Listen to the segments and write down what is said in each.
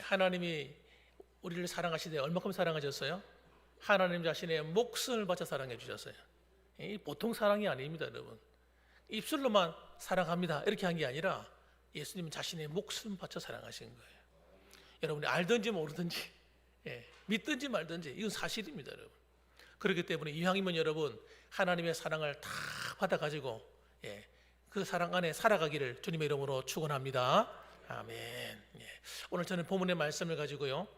하나님이 우리를 사랑하시되 얼마큼 사랑하셨어요? 하나님 자신의 목숨을 바쳐 사랑해 주셨어요. 이 보통 사랑이 아닙니다, 여러분. 입술로만 사랑합니다 이렇게 한 게 아니라 예수님은 자신의 목숨 바쳐 사랑하신 거예요. 여러분이 알든지 모르든지 믿든지 말든지 이건 사실입니다, 여러분. 그렇기 때문에 이왕이면 여러분 하나님의 사랑을 다 받아가지고 그 사랑 안에 살아가기를 주님의 이름으로 축원합니다. 아멘. 오늘 저는 본문의 말씀을 가지고요,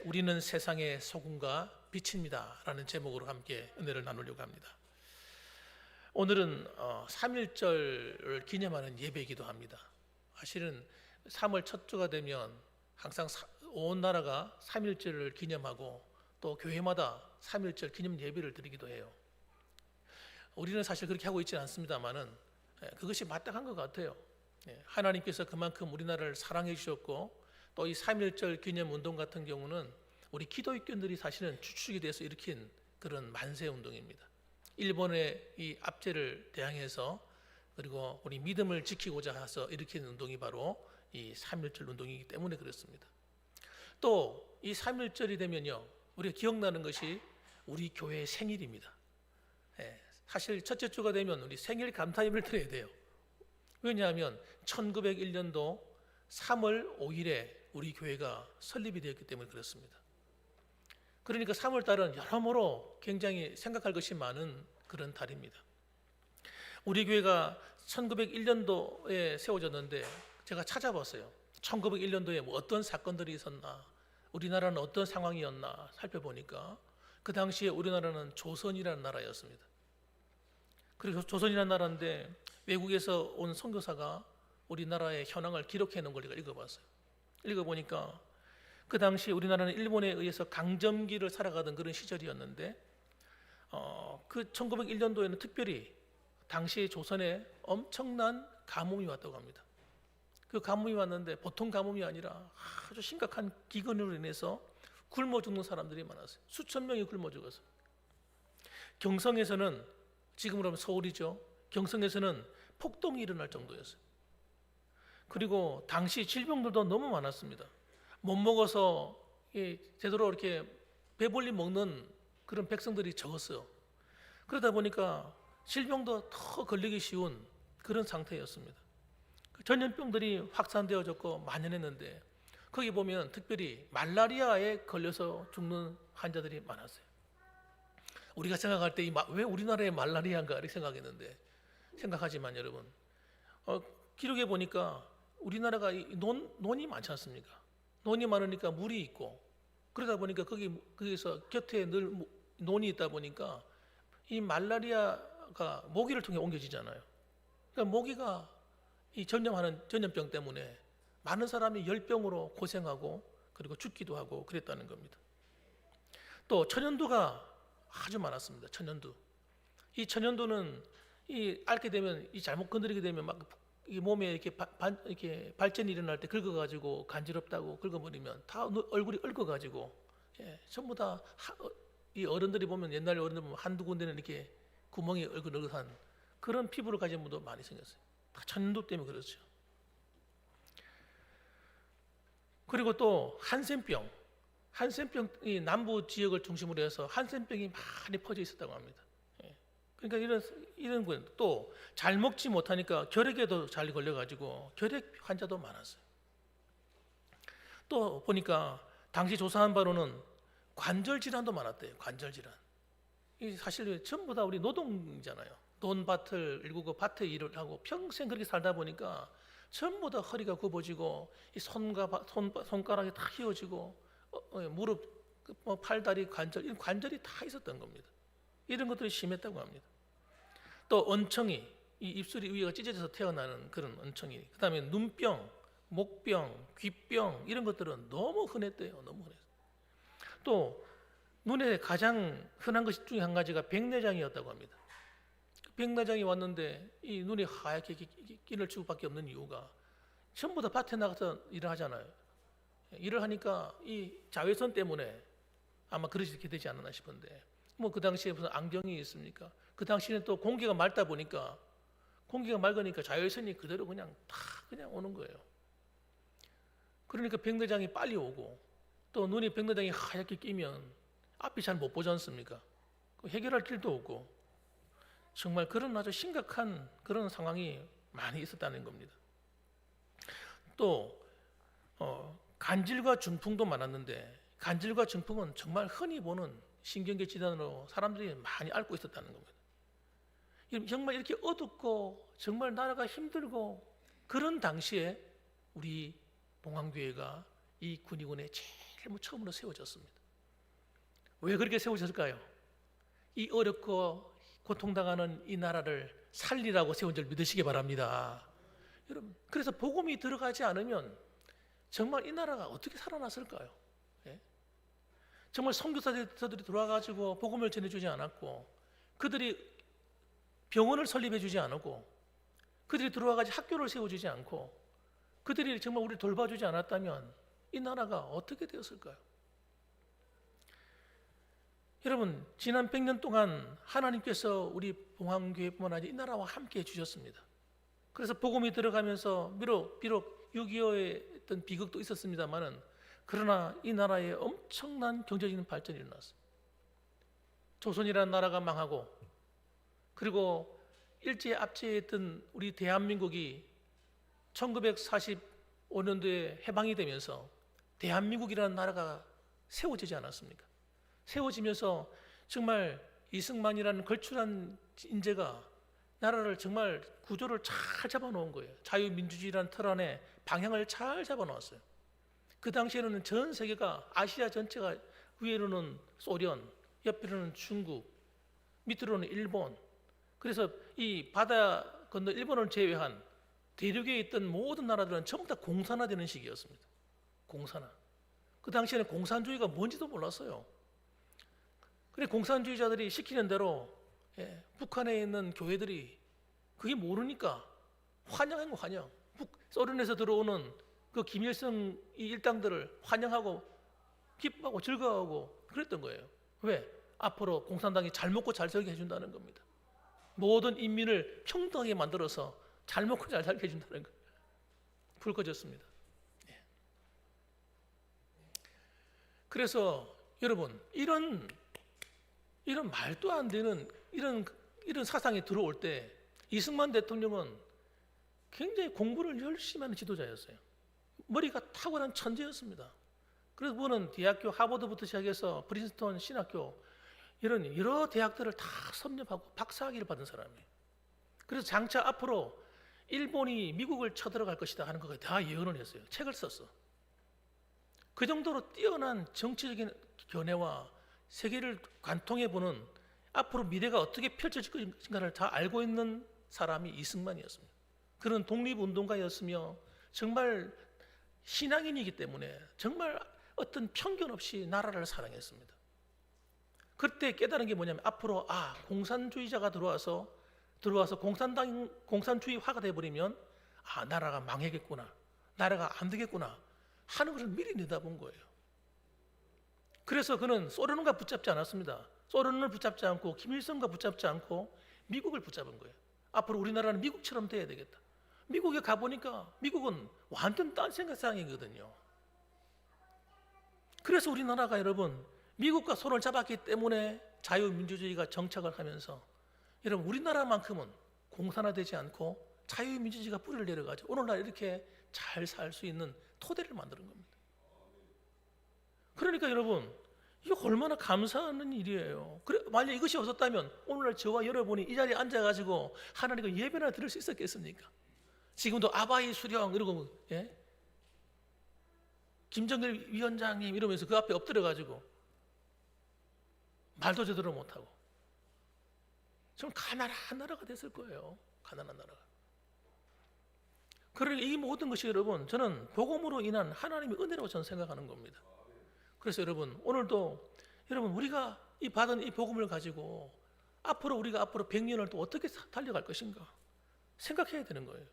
우리는 세상의 소금과 빛입니다 라는 제목으로 함께 은혜를 나누려고 합니다. 오늘은 3.1절을 기념하는 예배이기도 합니다. 사실은 3월 첫 주가 되면 항상 온 나라가 3.1절을 기념하고 또 교회마다 3.1절 기념 예배를 드리기도 해요. 우리는 사실 그렇게 하고 있지는 않습니다만은 그것이 마땅한 것 같아요. 하나님께서 그만큼 우리나라를 사랑해 주셨고 또 이 3.1절 기념 운동 같은 경우는 우리 기독교인들이 사실은 주축이 돼서 일으킨 그런 만세 운동입니다. 일본의 이 압제를 대항해서 그리고 우리 믿음을 지키고자 해서 일으킨 운동이 바로 이 3.1절 운동이기 때문에 그렇습니다. 또 이 3.1절이 되면요, 우리가 기억나는 것이 우리 교회의 생일입니다. 사실 첫째 주가 되면 우리 생일 감사 예배를 드려야 돼요. 왜냐하면 1901년도 3월 5일에 우리 교회가 설립이 되었기 때문에 그렇습니다. 그러니까 3월 달은 여러모로 굉장히 생각할 것이 많은 그런 달입니다. 우리 교회가 1901년도에 세워졌는데 제가 찾아봤어요. 1901년도에 뭐 어떤 사건들이 있었나, 우리나라는 어떤 상황이었나 살펴보니까 그 당시에 우리나라는 조선이라는 나라였습니다. 그리고 조선이라는 나라인데 외국에서 온 선교사가 우리나라의 현황을 기록해 놓은 걸 제가 읽어봤어요. 읽어보니까 그 당시 우리나라는 일본에 의해서 강점기를 살아가던 그런 시절이었는데 그 1901년도에는 특별히 당시 조선에 엄청난 가뭄이 왔다고 합니다. 그 가뭄이 왔는데 보통 가뭄이 아니라 아주 심각한 기근으로 인해서 굶어 죽는 사람들이 많았어요. 수천 명이 굶어 죽었어요. 경성에서는, 지금으로 하면 서울이죠, 경성에서는 폭동이 일어날 정도였어요. 그리고 당시 질병들도 너무 많았습니다. 못 먹어서 제대로 이렇게 배불리 먹는 그런 백성들이 적었어요. 그러다 보니까 질병도 더 걸리기 쉬운 그런 상태였습니다. 전염병들이 확산되어졌고 만연했는데 거기 보면 특별히 말라리아에 걸려서 죽는 환자들이 많았어요. 우리가 생각할 때 왜 우리나라에 말라리아인가 이렇게 생각했는데, 생각하지만 여러분 기록에 보니까 우리나라가 논이 많지 않습니까? 논이 많으니까 물이 있고 그러다 보니까 거기서 곁에 늘 논이 있다 보니까 이 말라리아가 모기를 통해 옮겨지잖아요. 그러니까 모기가 이 전염병 때문에 많은 사람이 열병으로 고생하고 그리고 죽기도 하고 그랬다는 겁니다. 또 천연두가 아주 많았습니다. 천연두. 이 천연두는 앓게 되면 잘못 건드리게 되면 막 이 몸에 이렇게 발전이 일어날 때 긁어가지고 간지럽다고 긁어버리면 다 얼굴이 얽어가지고 전부 다 이 어른들이 보면, 옛날 어른들 보면 한두 군데는 이렇게 구멍이 얼긋얼긋한 그런 피부를 가진 분도 많이 생겼어요. 다 천연두 때문에 그렇죠. 그리고 또 한센병이 남부 지역을 중심으로 해서 한센병이 많이 퍼져 있었다고 합니다. 그러니까 이런 건 또 잘 먹지 못하니까 결핵에도 잘 걸려가지고 결핵 환자도 많았어요. 또 보니까 당시 조사한 바로는 관절 질환도 많았대요. 관절 질환. 이 사실 전부 다 우리 노동이잖아요. 논밭을 일구고 밭에 일을 하고 평생 그렇게 살다 보니까 전부 다 허리가 굽어지고 이 손가락이 다 휘어지고 무릎, 팔다리 관절, 이런 관절이 다 있었던 겁니다. 이런 것들이 심했다고 합니다. 또 언청이, 이 입술이 위가 찢어져서 태어나는 그런 언청이, 그 다음에 눈병, 목병, 귀병 이런 것들은 너무 흔했대요. 너무 흔했어요. 또 눈에 가장 흔한 것 중에 한 가지가 백내장이었다고 합니다. 백내장이 왔는데 이 눈이 하얗게 끼를 줄 수밖에 없는 이유가 전부 다 밭에 나가서 일을 하잖아요. 일을 하니까 이 자외선 때문에 아마 그렇게 되지 않았나 싶은데, 뭐 그 당시에 무슨 안경이 있습니까? 그 당시에는 또 공기가 맑다 보니까, 공기가 맑으니까 자외선이 그대로 그냥 다 그냥 오는 거예요. 그러니까 백내장이 빨리 오고, 또 눈이 백내장이 하얗게 끼면 앞이 잘 못 보지 않습니까? 해결할 길도 없고, 정말 그런 아주 심각한 그런 상황이 많이 있었다는 겁니다. 또 간질과 중풍도 많았는데, 간질과 중풍은 정말 흔히 보는 신경계 질환으로 사람들이 많이 앓고 있었다는 겁니다. 정말 이렇게 어둡고 정말 나라가 힘들고 그런 당시에 우리 봉황교회가 이 군의군에 제일 처음으로 세워졌습니다. 왜 그렇게 세워졌을까요? 이 어렵고 고통당하는 이 나라를 살리라고 세운 줄 믿으시기 바랍니다. 여러분, 그래서 복음이 들어가지 않으면 정말 이 나라가 어떻게 살아났을까요? 예? 정말 선교사들이 들어와가지고 복음을 전해주지 않았고, 그들이 병원을 설립해주지 않았고, 그들이 들어와가지고 학교를 세워주지 않고, 그들이 정말 우리를 돌봐주지 않았다면 이 나라가 어떻게 되었을까요? 여러분, 지난 100년 동안 하나님께서 우리 봉황교회뿐만 아니라 이 나라와 함께 해주셨습니다. 그래서 복음이 들어가면서 비록 6.25의 어떤 비극도 있었습니다만은, 그러나 이 나라에 엄청난 경제적인 발전이 일어났습니다. 조선이라는 나라가 망하고, 그리고 일제에 압제했던 우리 대한민국이 1945년도에 해방이 되면서 대한민국이라는 나라가 세워지지 않았습니까? 세워지면서 정말 이승만이라는 걸출한 인재가 나라를 정말 구조를 잘 잡아놓은 거예요. 자유민주주의라는 틀 안에 방향을 잘 잡아놓았어요. 그 당시에는 전 세계가, 아시아 전체가 위에로는 소련, 옆에로는 중국, 밑으로는 일본, 그래서 이 바다 건너 일본을 제외한 대륙에 있던 모든 나라들은 전부 다 공산화되는 시기였습니다. 공산화. 그 당시에는 공산주의가 뭔지도 몰랐어요. 그래 공산주의자들이 시키는 대로 북한에 있는 교회들이 그게 모르니까 환영한 거 환영. 소련에서 들어오는 그 김일성 이 일당들을 환영하고 기뻐하고 즐거워하고 그랬던 거예요. 왜? 앞으로 공산당이 잘 먹고 잘 살게 해준다는 겁니다. 모든 인민을 평등하게 만들어서 잘 먹고 잘 살게 해준다는 거예요. 불 꺼졌습니다. 그래서 여러분, 이런 말도 안 되는 이런 사상이 들어올 때 이승만 대통령은 굉장히 공부를 열심히 하는 지도자였어요. 머리가 탁월한 천재였습니다. 그래서 그분은 대학교 하버드부터 시작해서 프린스턴 신학교 이런 여러 대학들을 다 섭렵하고 박사학위를 받은 사람이에요. 그래서 장차 앞으로 일본이 미국을 쳐들어갈 것이다 하는 것을 다 예언을 했어요. 책을 썼어. 그 정도로 뛰어난 정치적인 견해와 세계를 관통해 보는 앞으로 미래가 어떻게 펼쳐질 것인가를 다 알고 있는 사람이 이승만이었습니다. 그런 독립운동가였으며 정말 신앙인이기 때문에 정말 어떤 편견 없이 나라를 사랑했습니다. 그때 깨달은 게 뭐냐면 앞으로 공산주의자가 들어와서 공산주의화가 돼버리면 나라가 망하겠구나, 나라가 안 되겠구나 하는 것을 미리 내다본 거예요. 그래서 그는 소련과 붙잡지 않았습니다. 소련을 붙잡지 않고 김일성과 붙잡지 않고 미국을 붙잡은 거예요. 앞으로 우리나라는 미국처럼 돼야 되겠다. 미국에 가보니까 미국은 완전 딴 생각상이거든요. 그래서 우리나라가 여러분 미국과 손을 잡았기 때문에 자유민주주의가 정착을 하면서 여러분 우리나라만큼은 공산화되지 않고 자유민주주의가 뿌리를 내려가지고 오늘날 이렇게 잘 살 수 있는 토대를 만드는 겁니다. 그러니까 여러분 이거 얼마나 감사한 일이에요. 만약 이것이 없었다면 오늘날 저와 여러분이 이 자리에 앉아가지고 하나님과 예배나 드릴 수 있었겠습니까? 지금도 아바이 수령 이러고 김정일 위원장님 이러면서 그 앞에 엎드려가지고 말도 제대로 못하고 좀 가난한 나라가 됐을 거예요. 가난한 나라가. 그러니 이 모든 것이 여러분 저는 복음으로 인한 하나님의 은혜라고 저는 생각하는 겁니다. 그래서 여러분 오늘도 여러분 우리가 받은 이 복음을 가지고 우리가 앞으로 100년을 또 어떻게 달려갈 것인가 생각해야 되는 거예요.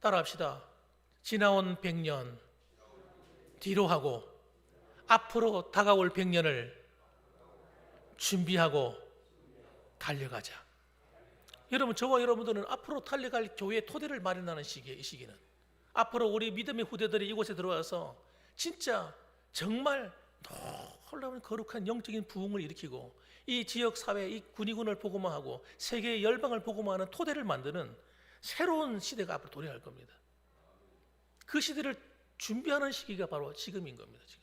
따라합시다. 지나온 100년 뒤로 하고 앞으로 다가올 100년을 준비하고 달려가자. 여러분 저와 여러분들은 앞으로 달려갈 교회의 토대를 마련하는 시기예요. 이 시기는 앞으로 우리 믿음의 후대들이 이곳에 들어와서 진짜 정말 놀라운 거룩한 영적인 부흥을 일으키고 이 지역 사회, 이 군의군을 복음화하고 세계의 열방을 복음화하는 토대를 만드는 새로운 시대가 앞으로 도래할 겁니다. 그 시대를 준비하는 시기가 바로 지금인 겁니다. 지금.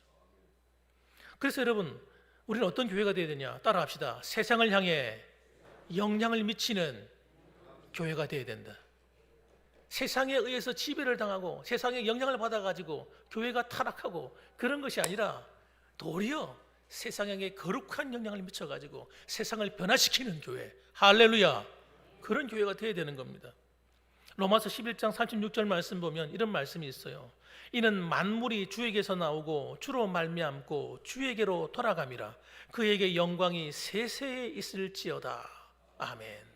그래서 여러분, 우리는 어떤 교회가 되어야 되냐? 따라합시다. 세상을 향해 영향을 미치는 교회가 되어야 된다. 세상에 의해서 지배를 당하고 세상에 영향을 받아가지고 교회가 타락하고 그런 것이 아니라 도리어 세상에 거룩한 영향을 미쳐가지고 세상을 변화시키는 교회, 할렐루야, 그런 교회가 되어야 되는 겁니다. 로마서 11장 36절 말씀 보면 이런 말씀이 있어요. 이는 만물이 주에게서 나오고 주로 말미암고 주에게로 돌아감이라. 그에게 영광이 세세에 있을지어다. 아멘.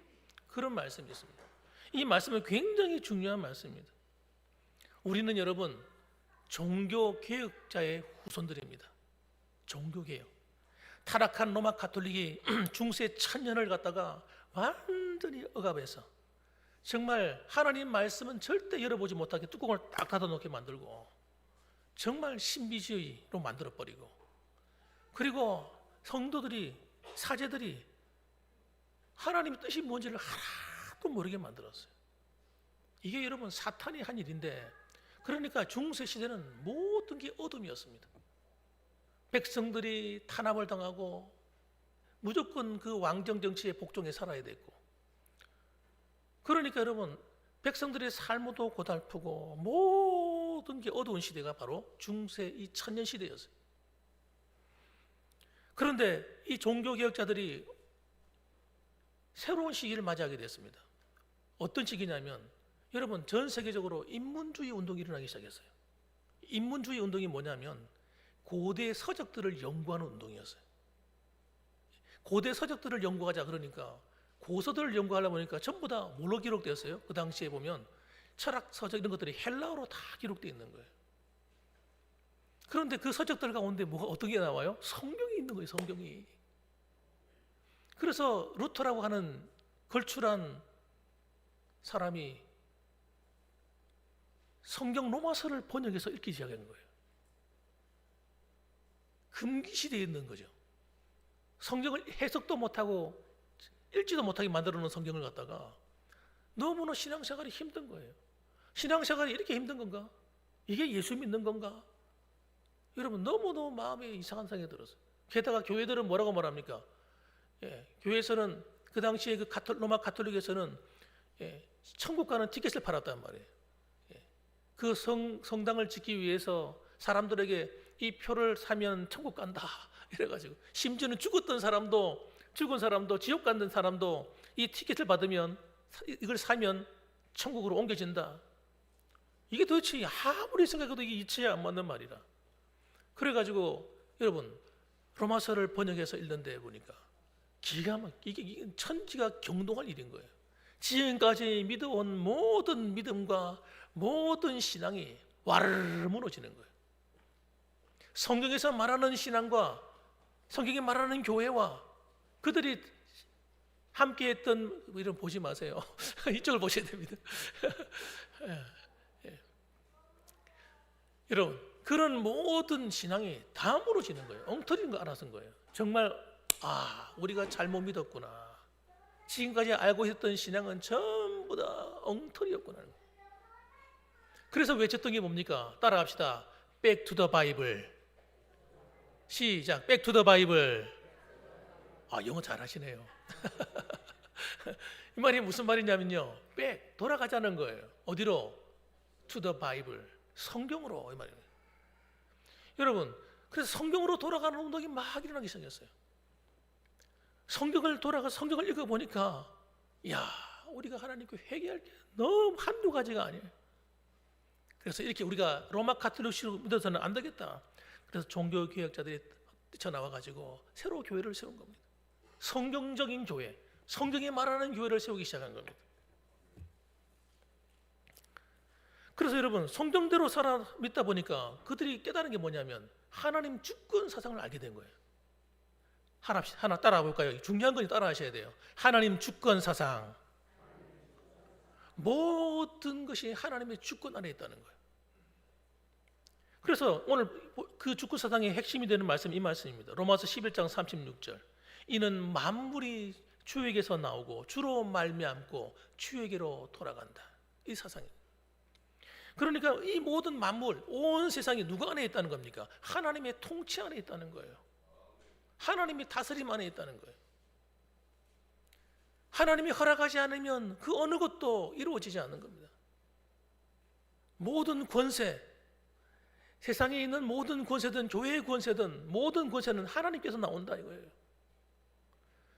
그런 말씀이 있습니다. 이 말씀은 굉장히 중요한 말씀입니다. 우리는 여러분 종교개혁자의 후손들입니다. 종교개혁. 타락한 로마 가톨릭이 중세 천년을 갖다가 완전히 억압해서 정말 하나님 말씀은 절대 열어보지 못하게 뚜껑을 딱 닫아놓게 만들고 정말 신비주의로 만들어버리고, 그리고 성도들이, 사제들이 하나님의 뜻이 뭔지를 하나도 모르게 만들었어요. 이게 여러분 사탄이 한 일인데, 그러니까 중세 시대는 모든 게 어둠이었습니다. 백성들이 탄압을 당하고 무조건 그 왕정 정치에 복종해 살아야 됐고, 그러니까 여러분 백성들의 삶도 고달프고 모든 게 어두운 시대가 바로 중세 이 천년 시대였어요. 그런데 이 종교개혁자들이 새로운 시기를 맞이하게 됐습니다. 어떤 시기냐면 여러분 전 세계적으로 인문주의 운동이 일어나기 시작했어요. 인문주의 운동이 뭐냐면 고대 서적들을 연구하는 운동이었어요. 고대 서적들을 연구하자 그러니까 고서들을 연구하려 보니까 전부 다 뭘로 기록되었어요? 그 당시에 보면 철학 서적 이런 것들이 헬라어로 다 기록되어 있는 거예요. 그런데 그 서적들 가운데 뭐가 어떤 게 나와요? 성경이 있는 거예요. 성경이. 그래서 루터라고 하는 걸출한 사람이 성경 로마서를 번역해서 읽기 시작한 거예요. 금기시대에 있는 거죠. 성경을 해석도 못하고 읽지도 못하게 만들어 놓은 성경을 갖다가 너무나 신앙생활이 힘든 거예요. 신앙생활이 이렇게 힘든 건가? 이게 예수 믿는 건가? 여러분 너무너무 마음에 이상한 생각이 들었어요. 게다가 교회들은 뭐라고 말합니까? 교회에서는 그 당시에 그 로마 가톨릭에서는 천국 가는 티켓을 팔았단 말이에요. 그 성당을 짓기 위해서 사람들에게 이 표를 사면 천국 간다 이래가지고, 심지어는 죽은 사람도 지옥 가는 사람도 이 티켓을 받으면, 이걸 사면 천국으로 옮겨진다. 이게 도대체 아무리 생각해도 이게 이치에 안 맞는 말이라. 그래가지고 여러분 로마서를 번역해서 읽는데 보니까 기가 막 이게 천지가 경동할 일인 거예요. 지금까지 믿어온 모든 믿음과 모든 신앙이 와르르 무너지는 거예요. 성경에서 말하는 신앙과 성경이 말하는 교회와 그들이 함께했던, 이런 보지 마세요. 이쪽을 보셔야 됩니다. 여러분 그런 모든 신앙이 다 무너지는 거예요. 엉터리인 거 알아서인 거예요. 정말 우리가 잘못 믿었구나. 지금까지 알고 있었던 신앙은 전부 다 엉터리였구나. 그래서 외쳤던 게 뭡니까? 따라합시다. Back to the Bible. 시작. Back to the Bible. 영어 잘하시네요. 이 말이 무슨 말이냐면요, back, 돌아가자는 거예요. 어디로? To the Bible. 성경으로, 이 말이에요. 여러분 그래서 성경으로 돌아가는 운동이 막 일어나기 시작했어요. 성경을 읽어보니까 우리가 하나님께 회개할 게 너무 한두 가지가 아니에요. 그래서 이렇게 우리가 로마 가톨릭식으로 믿어서는 안 되겠다. 그래서 종교개혁자들이 뛰쳐나와가지고 새로 교회를 세운 겁니다. 성경적인 교회, 성경이 말하는 교회를 세우기 시작한 겁니다. 그래서 여러분 성경대로 살아 믿다 보니까 그들이 깨달은 게 뭐냐면 하나님 주권 사상을 알게 된 거예요. 하나 따라와 볼까요? 중요한 건 따라하셔야 돼요. 하나님 주권 사상. 모든 것이 하나님의 주권 안에 있다는 거예요. 그래서 오늘 그 주권 사상의 핵심이 되는 말씀 이 말씀입니다. 로마서 11장 36절. 이는 만물이 주에게서 나오고 주로 말미암고 주에게로 돌아간다. 이 사상입니다. 그러니까 이 모든 만물, 온 세상이 누구 안에 있다는 겁니까? 하나님의 통치 안에 있다는 거예요. 하나님의 다스림 안에 있다는 거예요. 하나님이 허락하지 않으면 그 어느 것도 이루어지지 않는 겁니다. 모든 권세, 세상에 있는 모든 권세든 교회의 권세든 모든 권세는 하나님께서 나온다 이거예요.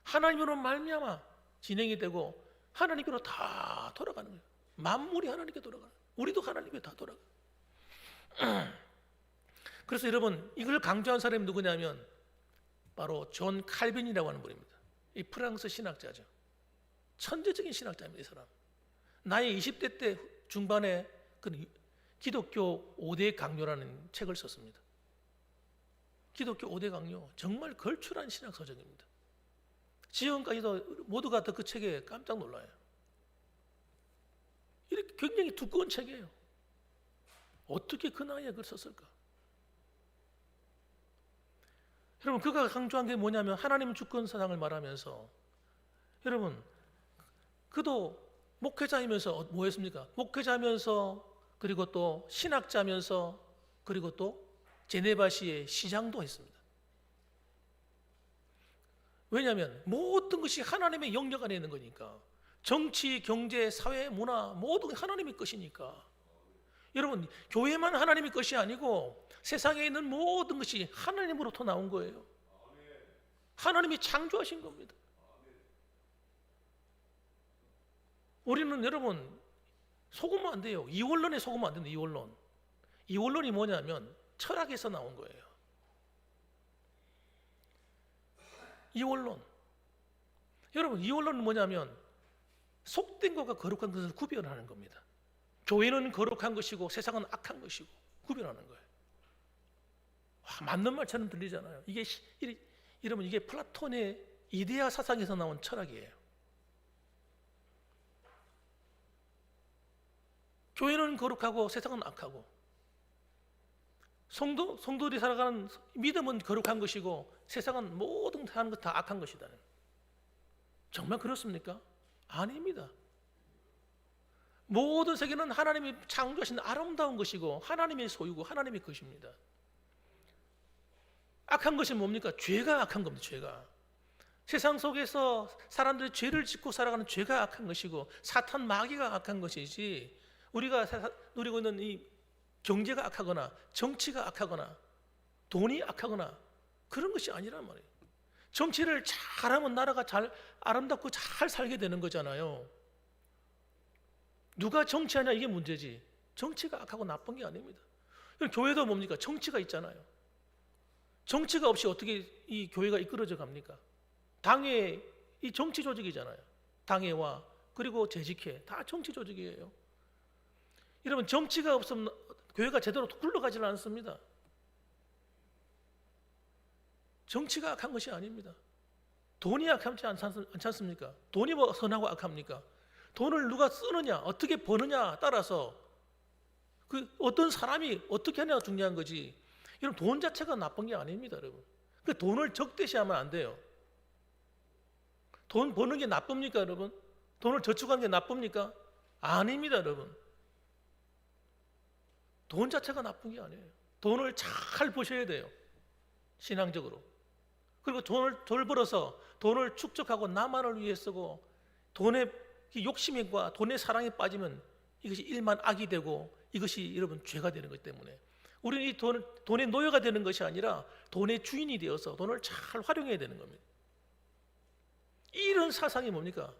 하나님으로 말미암아 진행이 되고 하나님께로 다 돌아가는 거예요. 만물이 하나님께 돌아가는 거예요. 우리도 하나님께 다 돌아가요. 그래서 여러분 이걸 강조한 사람이 누구냐면 바로 존 칼빈이라고 하는 분입니다. 이 프랑스 신학자죠. 천재적인 신학자입니다. 이 사람. 나의 20대 때 중반에 그 기독교 5대 강요라는 책을 썼습니다. 기독교 5대 강요 정말 걸출한 신학 서적입니다. 지금까지도 모두가 그 책에 깜짝 놀라요. 이렇게 굉장히 두꺼운 책이에요. 어떻게 그 나이에 그걸 썼을까? 여러분 그가 강조한 게 뭐냐면 하나님 주권 사상을 말하면서 여러분 그도 목회자이면서 뭐 했습니까? 목회자면서 그리고 또 신학자면서 그리고 또 제네바시의 시장도 했습니다. 왜냐하면 모든 것이 하나님의 영역 안에 있는 거니까. 정치, 경제, 사회, 문화 모든 하나님의 것이니까. 여러분 교회만 하나님의 것이 아니고 세상에 있는 모든 것이 하나님으로부터 나온 거예요. 하나님이 창조하신 겁니다. 우리는 여러분 속으면 안 돼요. 이원론에 속으면 안 됩니다. 이원론. 이원론이 뭐냐면 철학에서 나온 거예요. 이원론. 여러분 이원론은 뭐냐면 속된 것과 거룩한 것을 구별하는 겁니다. 교회는 거룩한 것이고 세상은 악한 것이고 구별하는 거예요. 맞는 말처럼 들리잖아요. 이러면 이게 플라톤의 이데아 사상에서 나온 철학이에요. 교회는 거룩하고 세상은 악하고 성도들이 살아가는 믿음은 거룩한 것이고 세상은 모든 하는 것 다 악한 것이다. 정말 그렇습니까? 아닙니다. 모든 세계는 하나님이 창조하신 아름다운 것이고 하나님의 소유고 하나님의 것입니다. 악한 것이 뭡니까? 죄가 악한 겁니다. 죄가. 세상 속에서 사람들이 죄를 짓고 살아가는 죄가 악한 것이고 사탄 마귀가 악한 것이지 우리가 누리고 있는 이 경제가 악하거나 정치가 악하거나 돈이 악하거나 그런 것이 아니란 말이에요. 정치를 잘하면 나라가 잘 아름답고 잘 살게 되는 거잖아요. 누가 정치하냐 이게 문제지 정치가 악하고 나쁜 게 아닙니다. 교회도 뭡니까? 정치가 있잖아요. 정치가 없이 어떻게 이 교회가 이끌어져 갑니까? 당회 이 정치 조직이잖아요. 당회와 그리고 재직회 다 정치 조직이에요. 여러분 정치가 없으면 교회가 제대로 굴러가지는 않습니다. 정치가 악한 것이 아닙니다. 돈이 악하지 않지 않습니까? 돈이 뭐 선하고 악합니까? 돈을 누가 쓰느냐 어떻게 버느냐 따라서 그 어떤 사람이 어떻게 하냐가 중요한 거지. 여러분 돈 자체가 나쁜 게 아닙니다. 여러분 그 돈을 적대시하면 안 돼요. 돈 버는 게 나쁩니까 여러분? 돈을 저축하는 게 나쁩니까? 아닙니다 여러분. 돈 자체가 나쁜 게 아니에요. 돈을 잘 버셔야 돼요. 신앙적으로. 그리고 돈을 벌어서 돈을 축적하고 나만을 위해 쓰고 돈의 욕심과 돈의 사랑에 빠지면 이것이 일만 악이 되고 이것이 여러분 죄가 되는 것 때문에 우리는 이 돈의 노예가 되는 것이 아니라 돈의 주인이 되어서 돈을 잘 활용해야 되는 겁니다. 이런 사상이 뭡니까?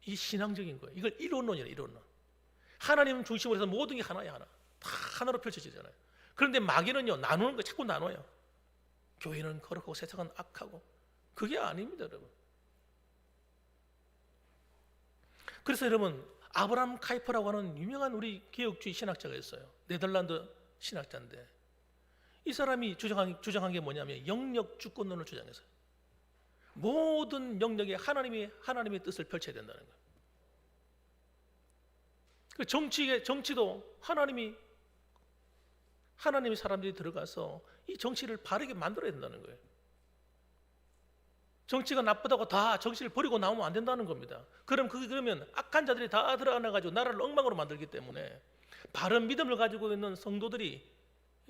이 신앙적인 거예요. 이걸 이론론이에요. 이론론. 하나님 중심으로 해서 모든 게 하나야 하나. 다 하나로 펼쳐지잖아요. 그런데 마귀는요 나누는 거 자꾸 나눠요. 교회는 거룩하고 세상은 악하고 그게 아닙니다 여러분. 그래서 여러분 아브라함 카이퍼라고 하는 유명한 우리 개혁주의 신학자가 있어요. 네덜란드 신학자인데 이 사람이 주장한 게 뭐냐면 영역 주권론을 주장했어요. 모든 영역에 하나님의 뜻을 펼쳐야 된다는 거예요. 그 정치도 하나님이 하나님의 사람들이 들어가서 이 정치를 바르게 만들어야 된다는 거예요. 정치가 나쁘다고 다 정치를 버리고 나오면 안 된다는 겁니다. 그러면 악한 자들이 다 들어가가지고 나라를 엉망으로 만들기 때문에 바른 믿음을 가지고 있는 성도들이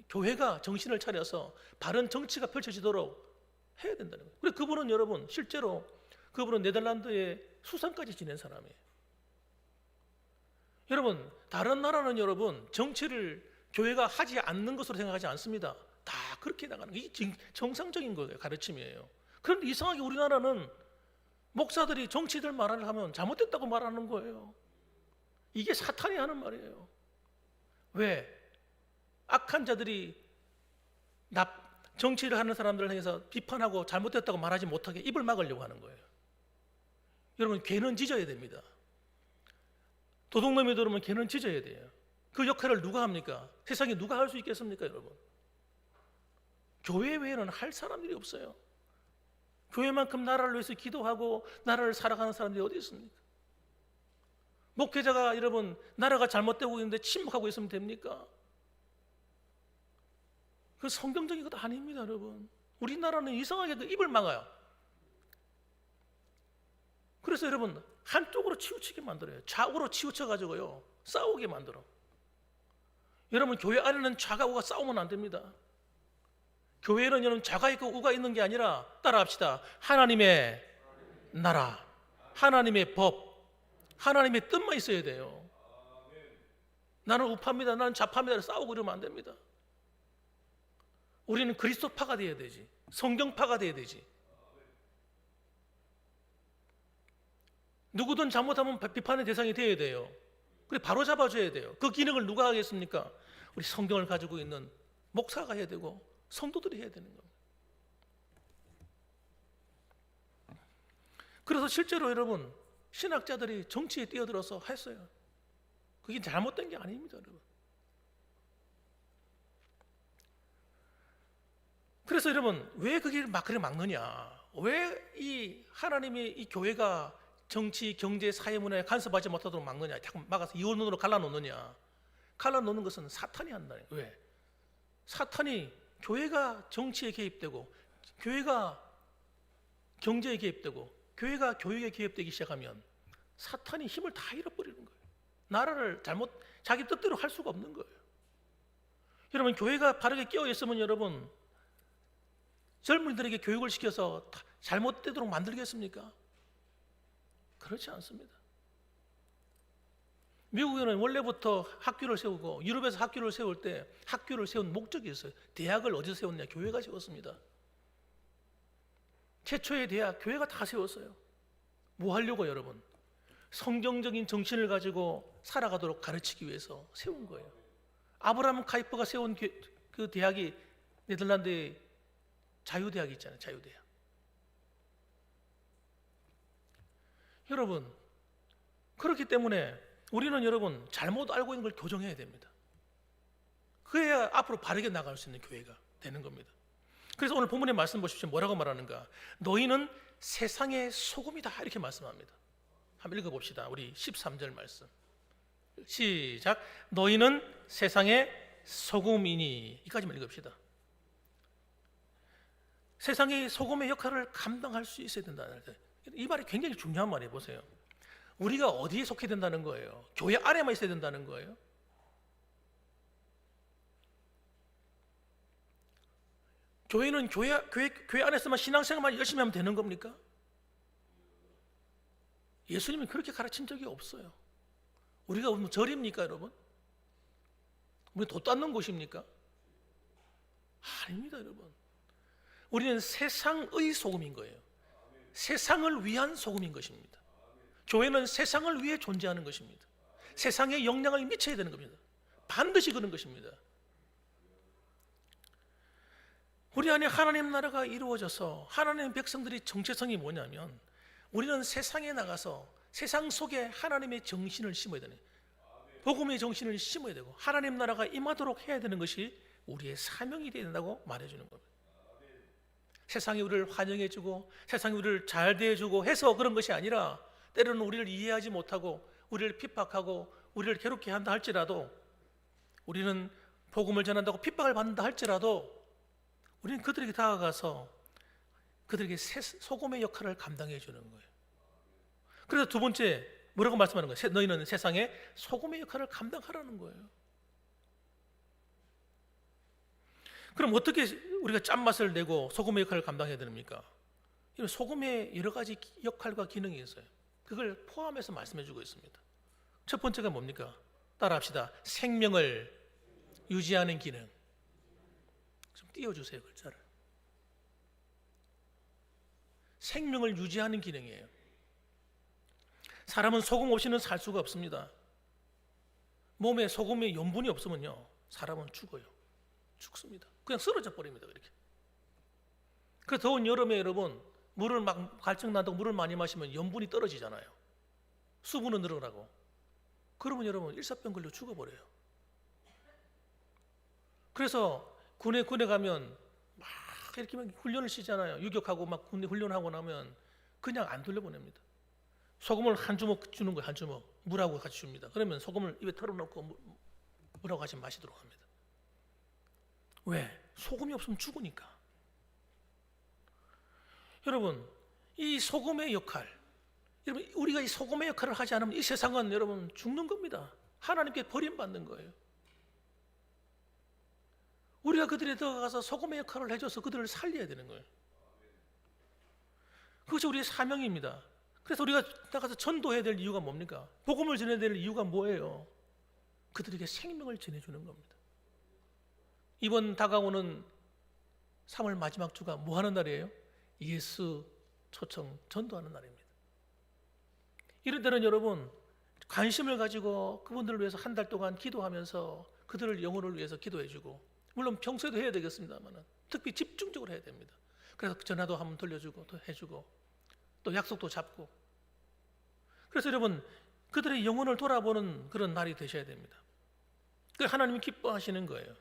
교회가 정신을 차려서 바른 정치가 펼쳐지도록 해야 된다는 거예요. 그리고 그분은 여러분 실제로 그분은 네덜란드의 수상까지 지낸 사람이에요. 여러분 다른 나라는 여러분 정치를 교회가 하지 않는 것으로 생각하지 않습니다. 다 그렇게 나가는 게 정상적인 거예요. 가르침이에요. 그런데 이상하게 우리나라는 목사들이 정치들 말을 하면 잘못됐다고 말하는 거예요. 이게 사탄이 하는 말이에요. 왜? 악한 자들이 정치를 하는 사람들을 향해서 비판하고 잘못됐다고 말하지 못하게 입을 막으려고 하는 거예요. 여러분 괴는 짖어야 됩니다. 도둑놈이 들어오면 괴는 짖어야 돼요. 그 역할을 누가 합니까? 세상에 누가 할 수 있겠습니까, 여러분? 교회 외에는 할 사람들이 없어요. 교회만큼 나라를 위해서 기도하고 나라를 살아가는 사람들이 어디 있습니까? 목회자가 여러분 나라가 잘못되고 있는데 침묵하고 있으면 됩니까? 그 성경적인 것도 아닙니다, 여러분. 우리나라는 이상하게 그 입을 막아요. 그래서 여러분 한쪽으로 치우치게 만들어요. 좌우로 치우쳐가지고요 싸우게 만들어. 여러분 교회 안에는 좌가 우가 싸우면 안 됩니다. 교회는 여러분 좌가 있고 우가 있는 게 아니라 따라합시다. 하나님의 나라, 하나님의 법, 하나님의 뜻만 있어야 돼요. 나는 우파입니다, 나는 좌파입니다 싸우고 이러면 안 됩니다. 우리는 그리스도파가 돼야 되지, 성경파가 돼야 되지. 누구든 잘못하면 비판의 대상이 돼야 돼요. 그래 바로 잡아줘야 돼요. 그 기능을 누가 하겠습니까? 우리 성경을 가지고 있는 목사가 해야 되고 성도들이 해야 되는 겁니다. 그래서 실제로 여러분 신학자들이 정치에 뛰어들어서 했어요. 그게 잘못된 게 아닙니다, 여러분. 그래서 여러분 왜 그게 그래 막느냐? 왜 이 하나님이 이 교회가 정치, 경제, 사회 문화에 간섭하지 못하도록 막느냐? 자꾸 막아서 이원론으로 갈라놓느냐? 갈라놓는 것은 사탄이 한다. 왜? 사탄이 교회가 정치에 개입되고 교회가 경제에 개입되고 교회가 교육에 개입되기 시작하면 사탄이 힘을 다 잃어버리는 거예요. 나라를 자기 뜻대로 할 수가 없는 거예요. 여러분 교회가 바르게 깨어 있으면 여러분 젊은이들에게 교육을 시켜서 잘못되도록 만들겠습니까? 그렇지 않습니다. 미국에는 원래부터 학교를 세우고 유럽에서 학교를 세울 때 학교를 세운 목적이 있어요. 대학을 어디서 세웠냐? 교회가 세웠습니다. 최초의 대학 교회가 다 세웠어요. 뭐 하려고 여러분? 성경적인 정신을 가지고 살아가도록 가르치기 위해서 세운 거예요. 아브라함 카이퍼가 세운 그 대학이 네덜란드의 자유대학이 있잖아요. 자유대학. 여러분 그렇기 때문에 우리는 여러분 잘못 알고 있는 걸 교정해야 됩니다. 그래야 앞으로 바르게 나갈 수 있는 교회가 되는 겁니다. 그래서 오늘 본문의 말씀 보십시오. 뭐라고 말하는가? 너희는 세상의 소금이다 이렇게 말씀합니다. 한번 읽어봅시다. 우리 13절 말씀 시작. 너희는 세상의 소금이니 이까지만 읽읍시다. 세상의 소금의 역할을 감당할 수 있어야 된다는 거예요. 이 말이 굉장히 중요한 말이에요. 보세요. 우리가 어디에 속해 된다는 거예요? 교회 안에만 있어야 된다는 거예요? 교회는 교회 안에서만 신앙생활만 열심히 하면 되는 겁니까? 예수님은 그렇게 가르친 적이 없어요. 우리가 뭐 절입니까, 여러분? 우리 돈 닦는 곳입니까? 아닙니다, 여러분. 우리는 세상의 소금인 거예요. 세상을 위한 소금인 것입니다. 교회는 세상을 위해 존재하는 것입니다. 세상에 영향을 미쳐야 되는 겁니다. 반드시 그런 것입니다. 우리 안에 하나님 나라가 이루어져서 하나님의 백성들이 정체성이 뭐냐면 우리는 세상에 나가서 세상 속에 하나님의 정신을 심어야 되는, 복음의 정신을 심어야 되고 하나님 나라가 임하도록 해야 되는 것이 우리의 사명이 되어야 된다고 말해주는 겁니다. 세상이 우리를 환영해주고 세상이 우리를 잘 대해주고 해서 그런 것이 아니라 때로는 우리를 이해하지 못하고 우리를 핍박하고 우리를 괴롭게 한다 할지라도 우리는 복음을 전한다고 핍박을 받는다 할지라도 우리는 그들에게 다가가서 그들에게 소금의 역할을 감당해 주는 거예요. 그래서 두 번째 뭐라고 말씀하는 거예요? 너희는 세상에 소금의 역할을 감당하라는 거예요. 그럼 어떻게 우리가 짠맛을 내고 소금의 역할을 감당해야 됩니까? 소금의 여러 가지 역할과 기능이 있어요. 그걸 포함해서 말씀해 주고 있습니다. 첫 번째가 뭡니까? 따라합시다. 생명을 유지하는 기능. 좀 띄워주세요, 글자를. 생명을 유지하는 기능이에요. 사람은 소금 없이는 살 수가 없습니다. 몸에 소금의 염분이 없으면요, 사람은 죽어요. 죽습니다. 그냥 쓰러져 버립니다. 그렇게. 그 더운 여름에 여러분, 물을 막 갈증 난다고 물을 많이 마시면 염분이 떨어지잖아요. 수분은 늘어나고. 그러면 여러분 일사병 걸려 죽어버려요. 그래서 군에 가면 막 이렇게 막 훈련을 시잖아요. 유격하고 막 군대 훈련하고 나면 그냥 안 돌려보냅니다. 소금을 한 주먹 주는 거예요. 한 주먹. 물하고 같이 줍니다. 그러면 소금을 입에 털어놓고 물하고 같이 마시도록 합니다. 왜? 소금이 없으면 죽으니까. 여러분, 이 소금의 역할, 여러분 우리가 이 소금의 역할을 하지 않으면 이 세상은 여러분 죽는 겁니다. 하나님께 버림받는 거예요. 우리가 그들에 들어가서 소금의 역할을 해줘서 그들을 살려야 되는 거예요. 그것이 우리의 사명입니다. 그래서 우리가 나가서 전도해야 될 이유가 뭡니까? 복음을 전해야 될 이유가 뭐예요? 그들에게 생명을 전해주는 겁니다. 이번 다가오는 3월 마지막 주가 뭐 하는 날이에요? 예수 초청 전도하는 날입니다. 이런 때는 여러분 관심을 가지고 그분들을 위해서 한 달 동안 기도하면서 그들을 영혼을 위해서 기도해주고, 물론 평소에도 해야 되겠습니다만 특히 집중적으로 해야 됩니다. 그래서 전화도 한번 돌려주고 또 해주고 또 약속도 잡고, 그래서 여러분 그들의 영혼을 돌아보는 그런 날이 되셔야 됩니다. 그 하나님이 기뻐하시는 거예요.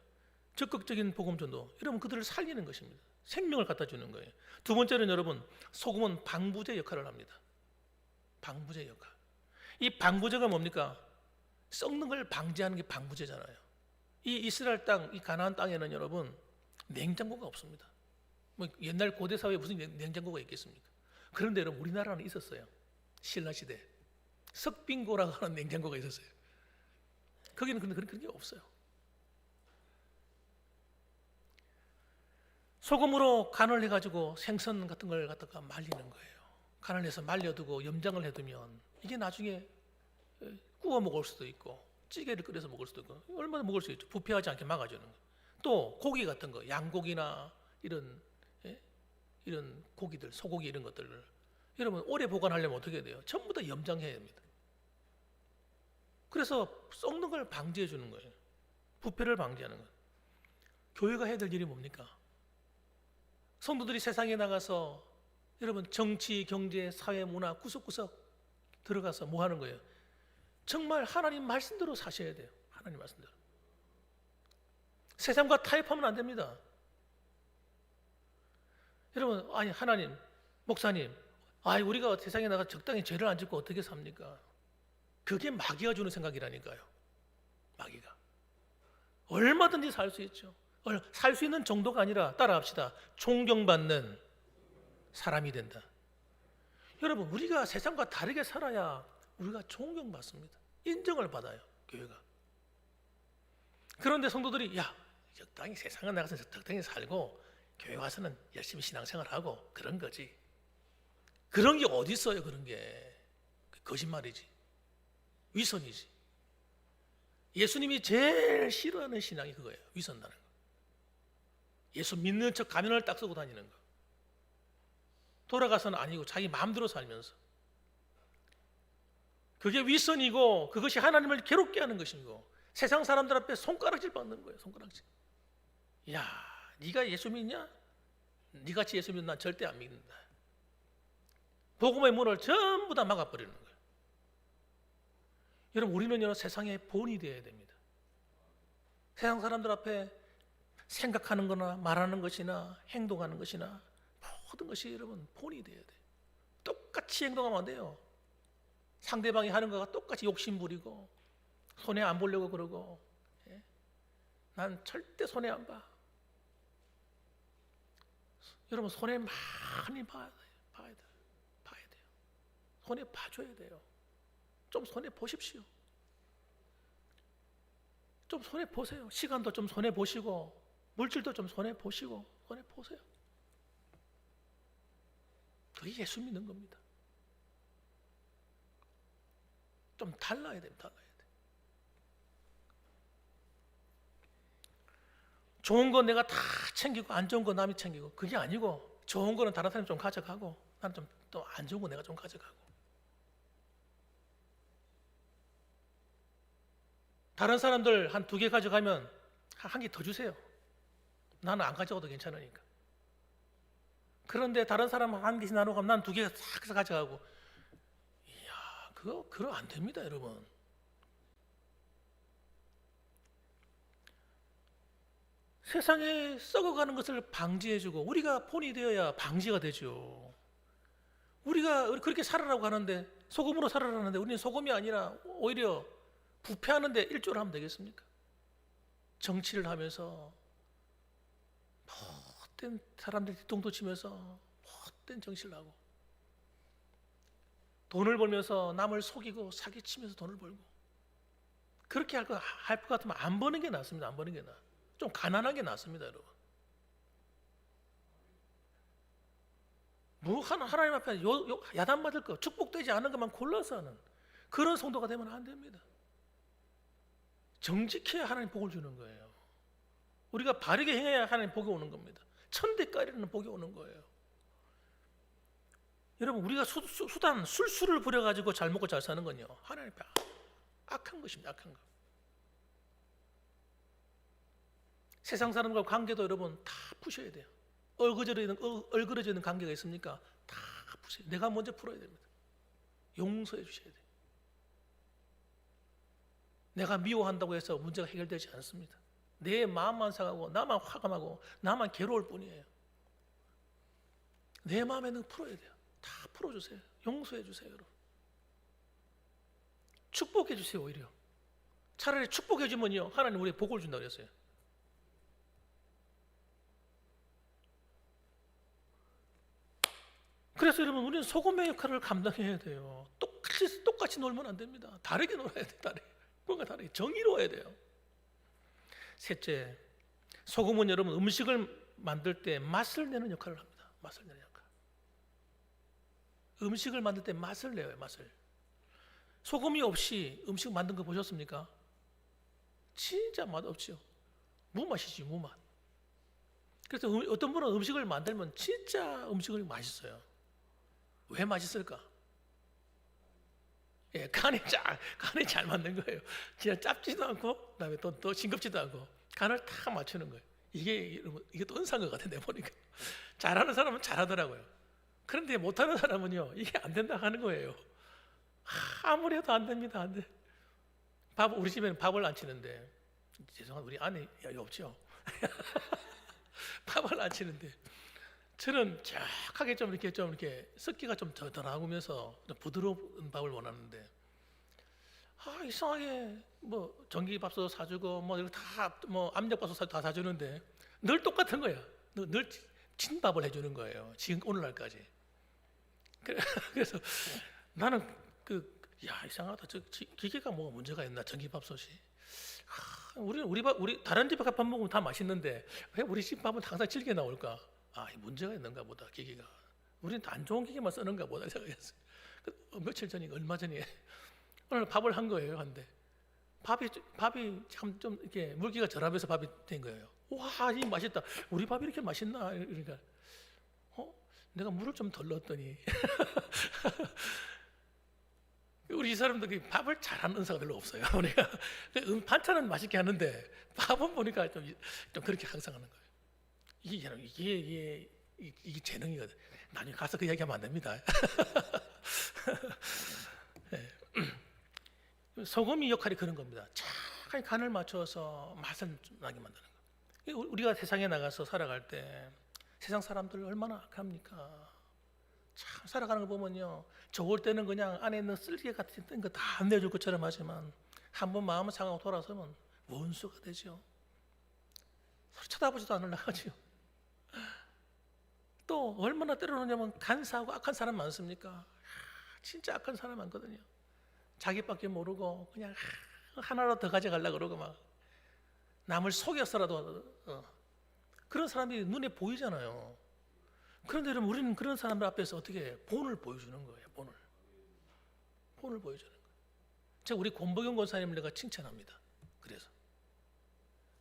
적극적인 복음 전도, 여러분 그들을 살리는 것입니다. 생명을 갖다 주는 거예요. 두 번째는 여러분 소금은 방부제 역할을 합니다. 방부제 역할. 이 방부제가 뭡니까? 썩는 걸 방지하는 게 방부제잖아요. 이 이스라엘 땅, 이 가나안 땅에는 여러분 냉장고가 없습니다. 뭐 옛날 고대 사회에 무슨 냉장고가 있겠습니까? 그런데 여러분 우리나라는 있었어요. 신라 시대 석빙고라고 하는 냉장고가 있었어요. 거기는 근데 그런 게 없어요. 소금으로 간을 해가지고 생선 같은 걸 갖다가 말리는 거예요. 간을 해서 말려두고 염장을 해두면 이게 나중에 구워 먹을 수도 있고 찌개를 끓여서 먹을 수도 있고 얼마나 먹을 수 있죠. 부패하지 않게 막아주는 거예요. 또 고기 같은 거, 양고기나 이런 고기들, 소고기 이런 것들을 여러분 오래 보관하려면 어떻게 해야 돼요? 전부 다 염장해야 합니다. 그래서 썩는 걸 방지해 주는 거예요. 부패를 방지하는 거예요. 교회가 해야 될 일이 뭡니까? 성도들이 세상에 나가서 여러분 정치, 경제, 사회, 문화 구석구석 들어가서 뭐 하는 거예요? 정말 하나님 말씀대로 사셔야 돼요. 하나님 말씀대로. 세상과 타협하면 안 됩니다. 여러분, 아니 하나님, 목사님, 우리가 세상에 나가 적당히 죄를 안 짓고 어떻게 삽니까? 그게 마귀가 주는 생각이라니까요. 마귀가. 얼마든지 살 수 있죠. 살 수 있는 정도가 아니라 따라합시다. 존경받는 사람이 된다. 여러분 우리가 세상과 다르게 살아야 우리가 존경받습니다. 인정을 받아요. 교회가. 그런데 성도들이 적당히 세상에 나가서 적당히 살고 교회 와서는 열심히 신앙생활하고 그런 거지. 그런 게 어디 있어요? 그런 게 거짓말이지. 위선이지. 예수님이 제일 싫어하는 신앙이 그거예요. 위선나는 거. 예수 믿는 척 가면을 딱 쓰고 다니는 거. 돌아가서는 아니고 자기 마음대로 살면서. 그게 위선이고 그것이 하나님을 괴롭게 하는 것이고 세상 사람들 앞에 손가락질 받는 거예요. 손가락질. 네가 예수 믿냐? 네같이 예수 믿으면 난 절대 안 믿는다. 복음의 문을 전부 다 막아버리는 거예요. 여러분 우리는 세상의 본이 되어야 됩니다. 세상 사람들 앞에 생각하는 거나 말하는 것이나 행동하는 것이나 모든 것이 여러분 본이 되어야 돼요. 똑같이 행동하면 안 돼요. 상대방이 하는 거가 똑같이 욕심 부리고 손해 안 보려고 그러고 난 절대 손해 안 봐. 여러분 손해 많이 봐야 돼요. 손해 봐줘야 돼요. 좀 손해 보십시오. 좀 손해 보세요. 시간도 좀 손해 보시고 물질도 좀 손해 보시고 손해 보세요. 그게 예수 믿는 겁니다. 좀 달라야 됩니다. 좋은 거 내가 다 챙기고 안 좋은 거 남이 챙기고 그게 아니고 좋은 거는 다른 사람이 좀 가져가고 나는 좀 또 안 좋은 거 내가 좀 가져가고 다른 사람들 한 2개 가져가면 한 개 더 주세요. 나는 안 가져가도 괜찮으니까. 그런데 다른 사람 한 개씩 나누고 가면 난 2개 싹 가져가고 이야 그거 안 됩니다 여러분. 세상에 썩어가는 것을 방지해주고 우리가 본이 되어야 방지가 되죠. 우리가 그렇게 살아라고 하는데 소금으로 살아라는데 우리는 소금이 아니라 오히려 부패하는데 일조를 하면 되겠습니까? 정치를 하면서 못된 사람들 뒤통수 치면서 못된 정치를 하고 돈을 벌면서 남을 속이고 사기치면서 돈을 벌고 그렇게 할 것 같으면 안 버는 게 낫습니다. 안 버는 게 나아. 좀 가난한 게 낫습니다, 여러분. 뭐 하나님 앞에 야단 맞을 거, 축복되지 않은 것만 골라서 하는 그런 성도가 되면 안 됩니다. 정직해야 하나님 복을 주는 거예요. 우리가 바르게 행해야 하나님 복이 오는 겁니다. 천대까리는 복이 오는 거예요. 여러분 우리가 술수를 부려가지고 잘 먹고 잘 사는 건요 하나님 앞에 악한 것입니다. 악한 것. 세상 사람과 관계도 여러분 다 푸셔야 돼요. 얼그러져 있는 관계가 있습니까? 다 푸세요. 내가 먼저 풀어야 됩니다. 용서해 주셔야 돼요. 내가 미워한다고 해서 문제가 해결되지 않습니다. 내 마음만 상하고 나만 화가 나고 나만 괴로울 뿐이에요. 내 마음에는 풀어야 돼요. 다 풀어주세요. 용서해 주세요. 여러분. 축복해 주세요. 오히려 차라리 축복해 주면요 하나님 우리에게 복을 준다고 그랬어요. 그래서 여러분 우리는 소금의 역할을 감당해야 돼요. 똑같이 놀면 안 됩니다. 다르게 놀아야 돼요. 뭔가 다르게 정의로워야 돼요. 셋째, 소금은 여러분 음식을 만들 때 맛을 내는 역할을 합니다. 맛을 내는 역할. 음식을 만들 때 맛을 내요. 맛을. 소금이 없이 음식 만든 거 보셨습니까? 진짜 맛없죠. 무맛이지 무맛. 그래서 어떤 분은 음식을 만들면 진짜 음식이 맛있어요. 왜 맛있을까? 예, 간이 잘 맞는 거예요. 진짜 짭지도 않고, 그다음에 또 싱겁지도 않고, 간을 다 맞추는 거예요. 이게 또 은사인 것 같은데 보니까 잘하는 사람은 잘하더라고요. 그런데 못하는 사람은요, 이게 안 된다 하는 거예요. 아무리 해도 안 됩니다, 안 돼. 우리 집에는 밥을 안 치는데, 죄송한 우리 아내 여기 없죠. 밥을 안 치는데. 저는 쫙하게 좀 이렇게 습기가 좀 덜 나오면서 부드러운 밥을 원하는데 이상하게 뭐 전기밥솥 사주고 뭐 이거 다 뭐 압력밥솥 다 사주는데 늘 똑같은 거야. 늘 친밥을 해주는 거예요. 지금 오늘날까지. 그래서 나는 이상하다. 저 기계가 뭐 문제가 있나 전기밥솥이. 우리 다른 집에 밥 먹으면 다 맛있는데 왜 우리 집 밥은 항상 질게 나올까? 문제가 있는가 보다 기계가. 우리는 안 좋은 기계만 쓰는가 보다 생각했어요. 며칠 전에 얼마 전에 오늘 밥을 한 거예요. 한데 밥이 참 좀 이렇게 물기가 절하면서 밥이 된 거예요. 와, 이 맛있다. 우리 밥이 이렇게 맛있나? 그러니까 내가 물을 좀 덜 넣었더니 우리 이 사람들이 밥을 잘하는 은사가 별로 없어요. 우리가 반찬은 맛있게 하는데 밥은 보니까 좀 그렇게 항상 하는 거예요. 이게 재능이거든. 나중에 가서 그 얘기하면 안 됩니다. 네. 소금이 역할이 그런 겁니다. 착하게 간을 맞춰서 맛을 나게 만드는 거. 우리가 세상에 나가서 살아갈 때 세상 사람들 얼마나 악합니까? 참 살아가는 거 보면요, 좋을 때는 그냥 안에 있는 쓸개 같은 거 다 안 내줄 것처럼 하지만 한번 마음을 상하고 돌아서면 원수가 되죠. 서로 쳐다보지도 않으려가지고. 또 얼마나 때려놓냐면 간사하고 악한 사람 많습니까? 진짜 악한 사람 많거든요. 자기밖에 모르고 그냥 하나라도 더 가져가려고 그러고 막 남을 속여서라도 그런 사람들이 눈에 보이잖아요. 그런데 여러분, 우리는 그런 사람들 앞에서 어떻게 본을 보여주는 거예요. 본을 보여주는 거예요. 제가 우리 권복영 권사님을 내가 칭찬합니다. 그래서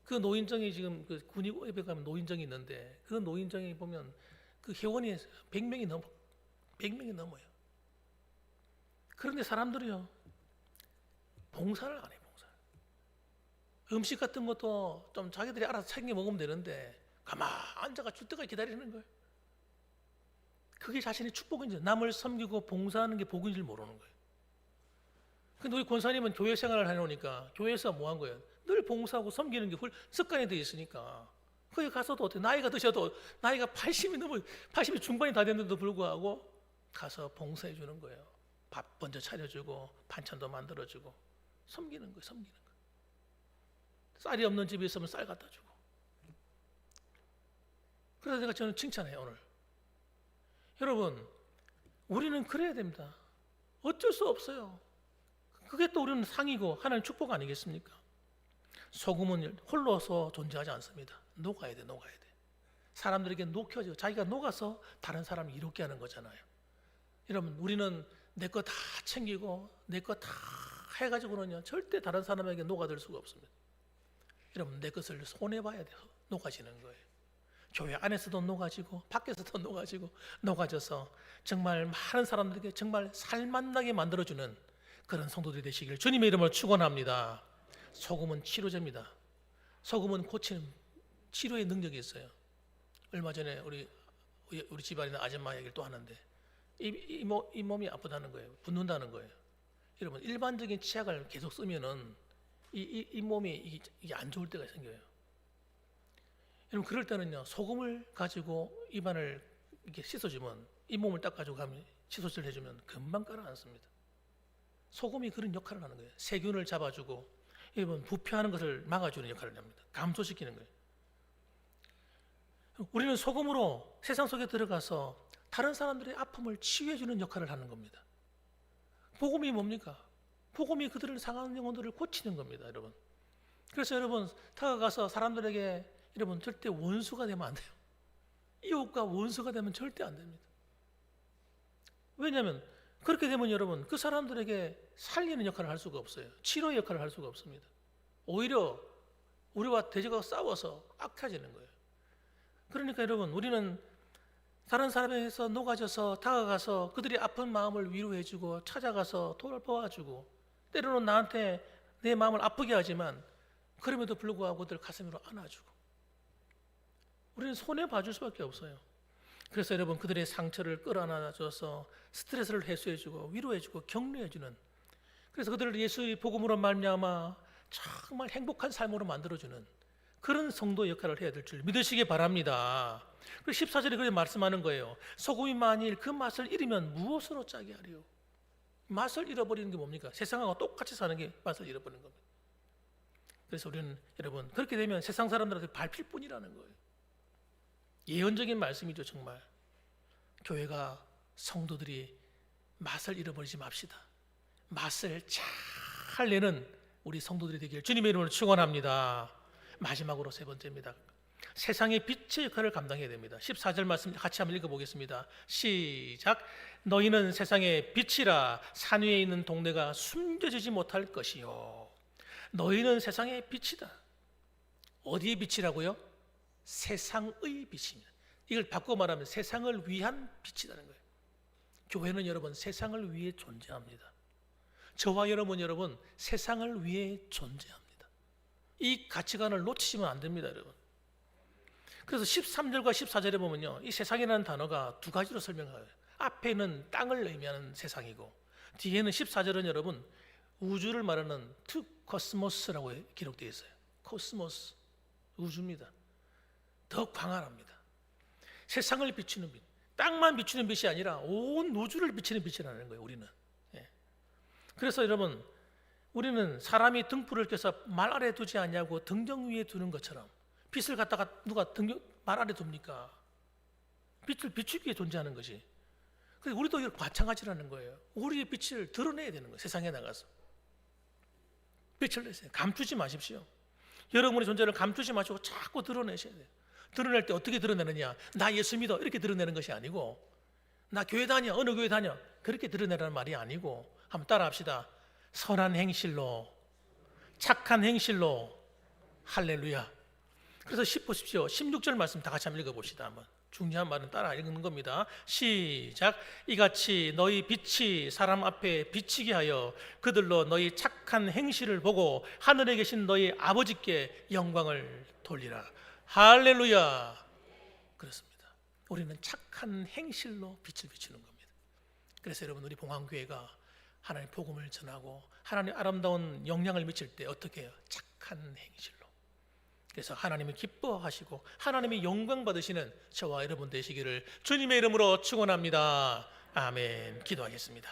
그 노인정이 지금 그 군의고에 가면 노인정이 있는데 그 노인정에 보면 그 회원이 100명이 넘어요. 그런데 사람들이요, 봉사를 안 해요. 봉사를. 음식 같은 것도 좀 자기들이 알아서 챙겨 먹으면 되는데 가만 앉아가 줄 때까지 기다리는 거예요. 그게 자신의 축복인지, 남을 섬기고 봉사하는 게 복인 줄 모르는 거예요. 근데 우리 권사님은 교회 생활을 해놓으니까 교회에서 뭐 한 거예요? 늘 봉사하고 섬기는 게 습관이 되어 있으니까 거기 가서도 어떻게 나이가 드셔도 나이가 80이 중반이 다 됐는데도 불구하고 가서 봉사해 주는 거예요. 밥 먼저 차려주고 반찬도 만들어주고 섬기는 거예요. 쌀이 없는 집에 있으면 쌀 갖다 주고. 그래서 내가 저는 칭찬해요. 오늘 여러분, 우리는 그래야 됩니다. 어쩔 수 없어요. 그게 또 우리는 상이고 하나님 축복 아니겠습니까? 소금은 홀로서 존재하지 않습니다. 녹아야 돼. 사람들에게 녹여져 자기가 녹아서 다른 사람을 이롭게 하는 거잖아요. 여러분, 우리는 내 거 다 챙기고 내 거 다 해가지고는요 절대 다른 사람에게 녹아들 수가 없습니다. 여러분, 내 것을 손해봐야 돼요. 녹아지는 거예요. 교회 안에서도 녹아지고 밖에서도 녹아져서 정말 많은 사람들에게 정말 살맛나게 만들어주는 그런 성도들이 되시길 주님의 이름으로 축원합니다. 소금은 치료제입니다. 소금은 고치는 치료의 능력이 있어요. 얼마 전에 우리 집안에 있는 아줌마 얘기를 또 하는데 이 몸이 아프다는 거예요. 붓는다는 거예요. 여러분, 일반적인 치약을 계속 쓰면은 이 몸이 이게 안 좋을 때가 생겨요. 여러분, 그럴 때는요 소금을 가지고 입안을 이렇게 씻어주면, 이 몸을 닦아주고 가면 칫솔질 해주면 금방 가라앉습니다. 소금이 그런 역할을 하는 거예요. 세균을 잡아주고 여러분 부패하는 것을 막아주는 역할을 합니다. 감소시키는 거예요. 우리는 소금으로 세상 속에 들어가서 다른 사람들의 아픔을 치유해주는 역할을 하는 겁니다. 복음이 뭡니까? 복음이 그들을 상한 영혼들을 고치는 겁니다, 여러분. 그래서 여러분, 다가가서 사람들에게 여러분 절대 원수가 되면 안 돼요. 이웃과 원수가 되면 절대 안 됩니다. 왜냐하면 그렇게 되면 여러분 그 사람들에게 살리는 역할을 할 수가 없어요. 치료의 역할을 할 수가 없습니다. 오히려 우리와 대적하고 싸워서 악해지는 거예요. 그러니까 여러분, 우리는 다른 사람에게서 녹아져서 다가가서 그들이 아픈 마음을 위로해주고 찾아가서 돌봐주고 때로는 나한테 내 마음을 아프게 하지만 그럼에도 불구하고 그들 가슴으로 안아주고 우리는 손해 봐줄 수밖에 없어요. 그래서 여러분, 그들의 상처를 끌어안아줘서 스트레스를 해소해주고 위로해주고 격려해주는, 그래서 그들을 예수의 복음으로 말미암아 정말 행복한 삶으로 만들어주는 그런 성도 역할을 해야 될 줄 믿으시기 바랍니다. 그리고 14절에 그렇게 말씀하는 거예요. 소금이 만일 그 맛을 잃으면 무엇으로 짜게 하리요? 맛을 잃어버리는 게 뭡니까? 세상하고 똑같이 사는 게 맛을 잃어버리는 겁니다. 그래서 우리는 여러분 그렇게 되면 세상 사람들한테 밟힐 뿐이라는 거예요. 예언적인 말씀이죠. 정말 교회가 성도들이 맛을 잃어버리지 맙시다. 맛을 잘 내는 우리 성도들이 되길 주님의 이름으로 축원합니다. 마지막으로 세 번째입니다. 세상의 빛의 역할을 감당해야 됩니다. 14절 말씀 같이 한번 읽어보겠습니다. 시작. 너희는 세상의 빛이라. 산 위에 있는 동네가 숨겨지지 못할 것이요. 너희는 세상의 빛이다. 어디의 빛이라고요? 세상의 빛입니다. 이걸 바꿔 말하면 세상을 위한 빛이라는 거예요. 교회는 여러분 세상을 위해 존재합니다. 저와 여러분 세상을 위해 존재합니다. 이 가치관을 놓치시면 안 됩니다, 여러분. 그래서 13절과 14절에 보면요, 이 세상이라는 단어가 두 가지로 설명해요. 앞에는 땅을 의미하는 세상이고 뒤에는 14절은 여러분 우주를 말하는 코스모스라고 기록되어 있어요. 코스모스, 우주입니다. 더 광활합니다. 세상을 비추는 빛, 땅만 비추는 빛이 아니라 온 우주를 비추는 빛이라는 거예요. 우리는. 그래서 여러분, 우리는 사람이 등불을 켜서 말 아래 두지 않냐고 등정 위에 두는 것처럼 빛을 갖다가 누가 말 아래 둡니까? 빛을 비추기 위해 존재하는 것이. 그래서 우리도 마찬가지라는 거예요. 우리의 빛을 드러내야 되는 거예요. 세상에 나가서 빛을 내세요. 감추지 마십시오. 여러분의 존재를 감추지 마시고 자꾸 드러내셔야 돼요. 드러낼 때 어떻게 드러내느냐? 나 예수 믿어 이렇게 드러내는 것이 아니고, 나 교회 다녀, 어느 교회 다녀 그렇게 드러내라는 말이 아니고, 한번 따라합시다. 선한 행실로, 착한 행실로. 할렐루야. 그래서 보십시오. 16절 말씀 다 같이 한번 읽어봅시다. 한번 중요한 말은 따라 읽는 겁니다. 시작. 이같이 너희 빛이 사람 앞에 비치게 하여 그들로 너희 착한 행실을 보고 하늘에 계신 너희 아버지께 영광을 돌리라. 할렐루야. 그렇습니다. 우리는 착한 행실로 빛을 비추는 겁니다. 그래서 여러분, 우리 봉황교회가 하나님 복음을 전하고 하나님 아름다운 영향을 미칠 때 어떻게 해요? 착한 행실로. 그래서 하나님을 기뻐하시고 하나님이 영광 받으시는 저와 여러분 되시기를 주님의 이름으로 축원합니다. 아멘. 기도하겠습니다.